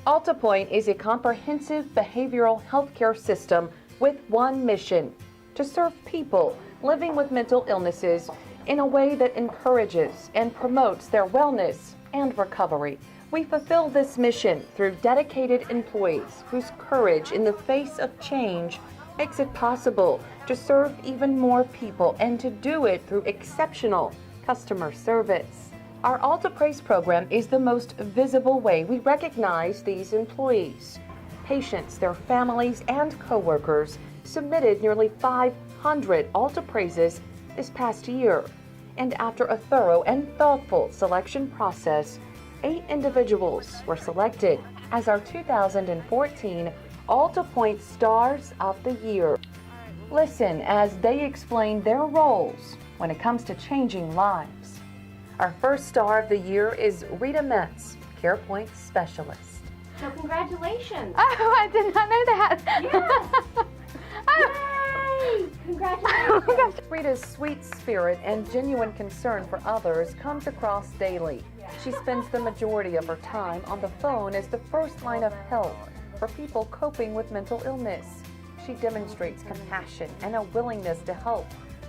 AltaPointe is a comprehensive behavioral healthcare system with one mission: to serve people living with mental illnesses in a way that encourages and promotes their wellness and recovery. We fulfill this mission through dedicated employees whose courage in the face of change makes it possible to serve even more people, and to do it through exceptional customer service. Our AltaPraise program is the most visible way we recognize these employees. Patients, their families, and coworkers submitted nearly 500 AltaPraises this past year. And after a thorough and thoughtful selection process, 8 individuals were selected as our 2014 AltaPointe Stars of the Year. Listen as they explain their roles when it comes to changing lives. Our first star of the year is Rita Metz, CarePoint Specialist. So congratulations. Oh, I did not know that. Yes. Yay! Congratulations. Rita's sweet spirit and genuine concern for others comes across daily. She spends the majority of her time on the phone as the first line of help for people coping with mental illness. She demonstrates compassion and a willingness to help,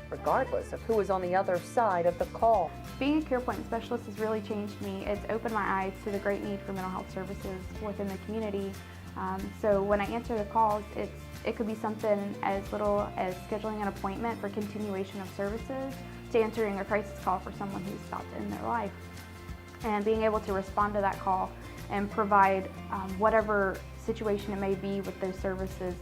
regardless of who is on the other side of the call. Being a CarePoint specialist has really changed me. It's opened my eyes to the great need for mental health services within the community. So when I answer the calls, it could be something as little as scheduling an appointment for continuation of services to answering a crisis call for someone who's about to end their life. And being able to respond to that call and provide whatever situation it may be with those services,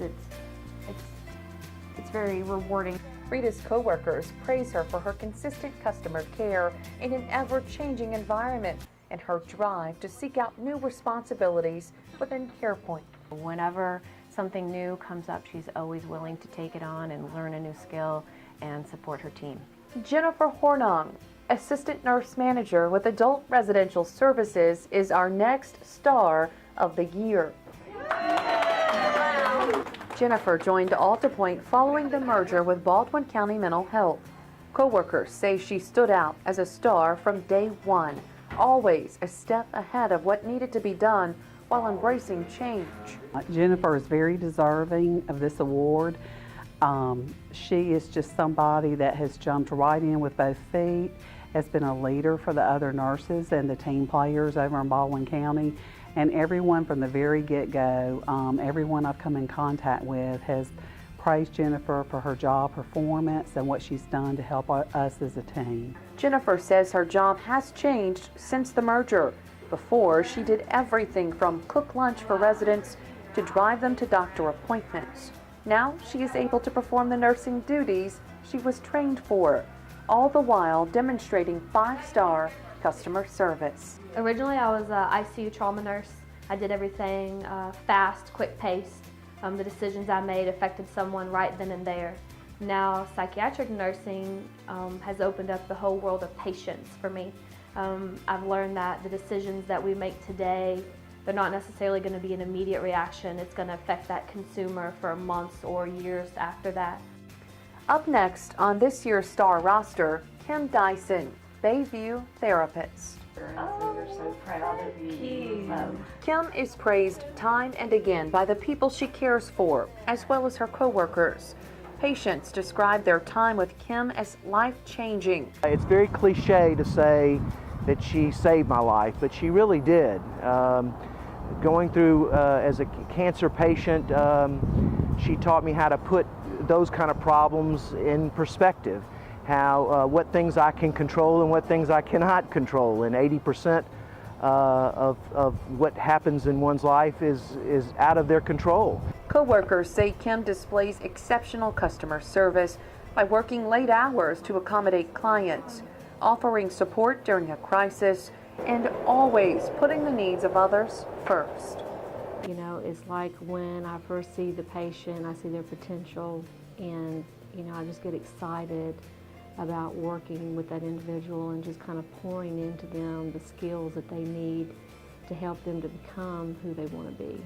it's very rewarding. Rita's coworkers praise her for her consistent customer care in an ever-changing environment and her drive to seek out new responsibilities within CarePoint. Whenever something new comes up, she's always willing to take it on and learn a new skill and support her team. Jennifer Hornung, Assistant Nurse Manager with Adult Residential Services, is our next star of the year. Jennifer joined AltaPointe following the merger with Baldwin County Mental Health. Coworkers say she stood out as a star from day one, always a step ahead of what needed to be done while embracing change. Jennifer is very deserving of this award. She is just somebody that has jumped right in with both feet, has been a leader for the other nurses and the team players over in Baldwin County. And everyone from the very get-go, everyone I've come in contact with has praised Jennifer for her job performance and what she's done to help us as a team. Jennifer says her job has changed since the merger. Before, she did everything from cook lunch for residents to drive them to doctor appointments. Now she is able to perform the nursing duties she was trained for, all the while demonstrating 5-star customer service. Originally, I was an ICU trauma nurse. I did everything fast, quick-paced. The decisions I made affected someone right then and there. Now, psychiatric nursing has opened up the whole world of patients for me. I've learned that the decisions that we make today, they're not necessarily going to be an immediate reaction. It's going to affect that consumer for months or years after that. Up next on this year's star roster, Kim Dyson, Bayview therapist. Oh, we're so proud of you. Kim is praised time and again by the people she cares for, as well as her coworkers. Patients describe their time with Kim as life-changing. It's very cliche to say that she saved my life, but she really did. Going through as a cancer patient, she taught me how to put those kind of problems in perspective. How what things I can control and what things I cannot control, and 80% of what happens in one's life is out of their control. Coworkers say Kim displays exceptional customer service by working late hours to accommodate clients, offering support during a crisis, and always putting the needs of others first. You know, it's like when I first see the patient, I see their potential, and I just get excited about working with that individual and just kind of pouring into them the skills that they need to help them to become who they want to be.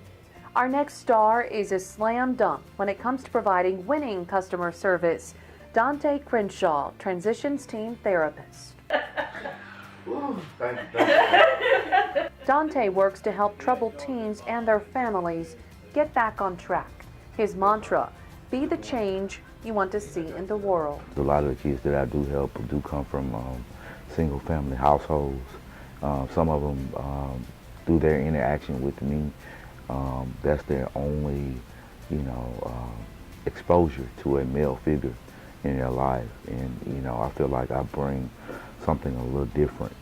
Our next star is a slam dunk when it comes to providing winning customer service. Dante Crenshaw, Transitions Team Therapist. Ooh, thank you. Dante works to help troubled teens and their families get back on track. His mantra, be the change you want to see in the world. A lot of the kids that I do help do come from single family households. Some of them, through their interaction with me, that's their only, exposure to a male figure in their life. And, I feel like I bring something a little different,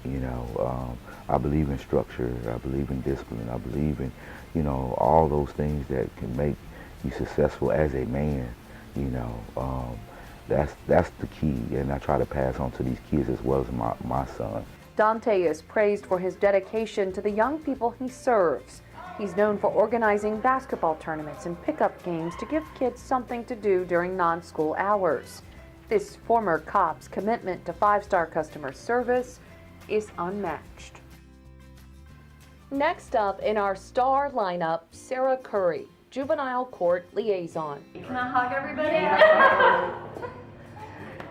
I believe in structure, I believe in discipline, I believe in, all those things that can make you successful as a man, that's the key, and I try to pass on to these kids as well as my son. Dante is praised for his dedication to the young people he serves. He's known for organizing basketball tournaments and pickup games to give kids something to do during non-school hours. This former cop's commitment to five-star customer service is unmatched. Next up in our star lineup, Sarah Curry, Juvenile Court Liaison. Can I hug everybody?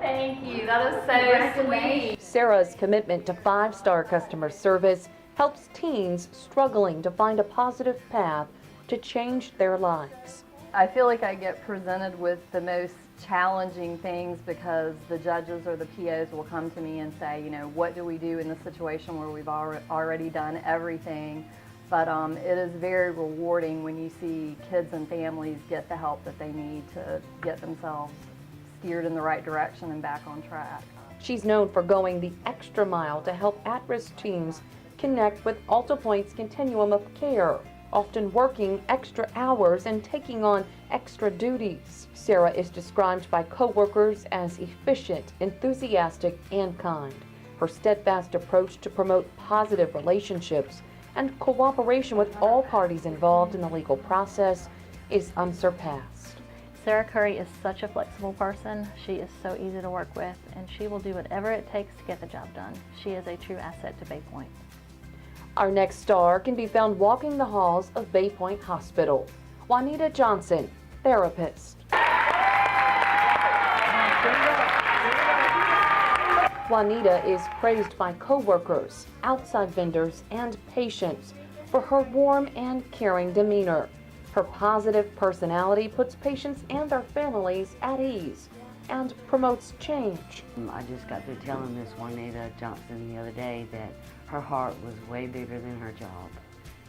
Thank you. That is so sweet. Sarah's commitment to five-star customer service helps teens struggling to find a positive path to change their lives. I feel like I get presented with the most challenging things because the judges or the POs will come to me and say, what do we do in this situation where we've already done everything? But it is very rewarding when you see kids and families get the help that they need to get themselves steered in the right direction and back on track. She's known for going the extra mile to help at-risk teens connect with AltaPointe's continuum of care, often working extra hours and taking on extra duties. Sarah is described by coworkers as efficient, enthusiastic, and kind. Her steadfast approach to promote positive relationships and cooperation with all parties involved in the legal process is unsurpassed. Sarah Curry is such a flexible person. She is so easy to work with, and she will do whatever it takes to get the job done. She is a true asset to Bay Point. Our next star can be found walking the halls of Bay Point Hospital. Juanita Johnson, therapist. Juanita is praised by coworkers, outside vendors, and patients for her warm and caring demeanor. Her positive personality puts patients and their families at ease and promotes change. I just got through telling Miss Juanita Johnson the other day that her heart was way bigger than her job.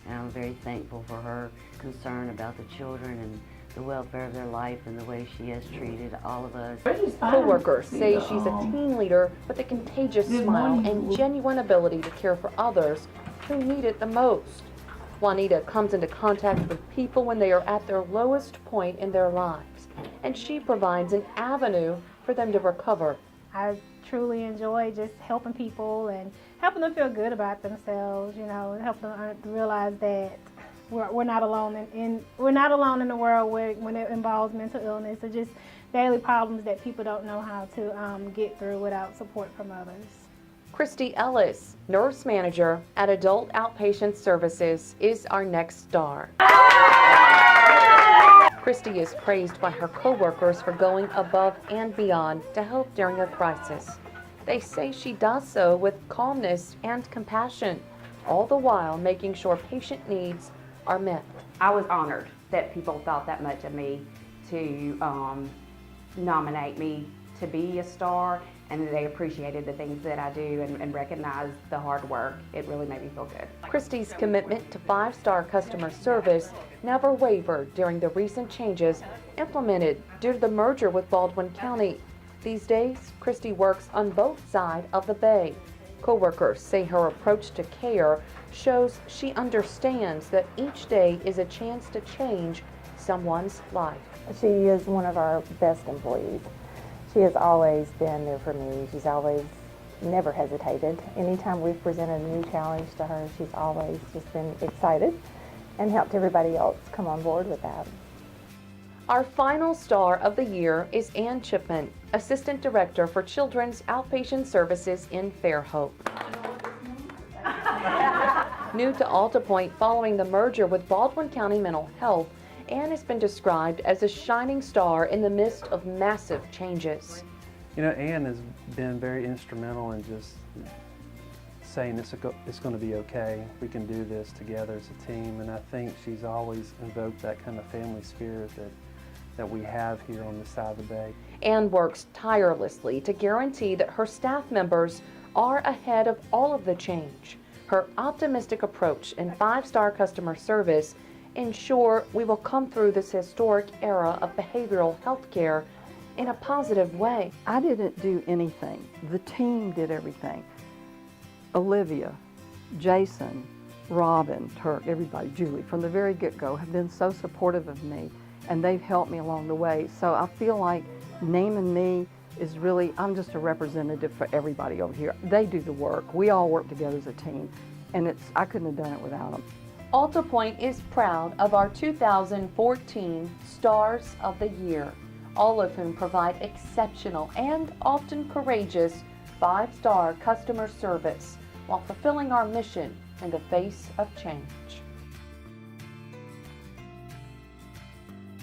And I'm very thankful for her concern about the children and the welfare of their life and the way she has treated all of us. Co-workers say she's a team leader with a contagious smile and genuine ability to care for others who need it the most. Juanita comes into contact with people when they are at their lowest point in their lives, and she provides an avenue for them to recover. I truly enjoy just helping people and helping them feel good about themselves, helping them realize that we're not alone we're not alone in the world when it involves mental illness or just daily problems that people don't know how to get through without support from others. Christy Ellis, nurse manager at Adult Outpatient Services, is our next star. Christy is praised by her coworkers for going above and beyond to help during a crisis. They say she does so with calmness and compassion, all the while making sure patient needs are met. I was honored that people thought that much of me to nominate me to be a star, and they appreciated the things that I do and recognized the hard work. It really made me feel good. Christy's commitment to five-star customer service never wavered during the recent changes implemented due to the merger with Baldwin County. These days, Christy works on both sides of the bay. Coworkers say her approach to care shows she understands that each day is a chance to change someone's life. She is one of our best employees. She has always been there for me. She's always never hesitated. Anytime we've presented a new challenge to her, she's always just been excited and helped everybody else come on board with that. Our final star of the year is Ann Chipman, Assistant Director for Children's Outpatient Services in Fairhope. New to AltaPointe following the merger with Baldwin County Mental Health, Ann has been described as a shining star in the midst of massive changes. Ann has been very instrumental in just saying it's going to be okay. We can do this together as a team, and I think she's always invoked that kind of family spirit that we have here on this side of the bay. Ann works tirelessly to guarantee that her staff members are ahead of all of the change. Her optimistic approach and 5-star customer service ensure we will come through this historic era of behavioral health care in a positive way. I didn't do anything. The team did everything. Olivia, Jason, Robin, Turk, everybody, Julie, from the very get-go have been so supportive of me, and they've helped me along the way. So I feel like naming me is really, I'm just a representative for everybody over here. They do the work. We all work together as a team, and I couldn't have done it without them. AltaPointe is proud of our 2014 Stars of the Year, all of whom provide exceptional and often courageous 5-star customer service while fulfilling our mission in the face of change.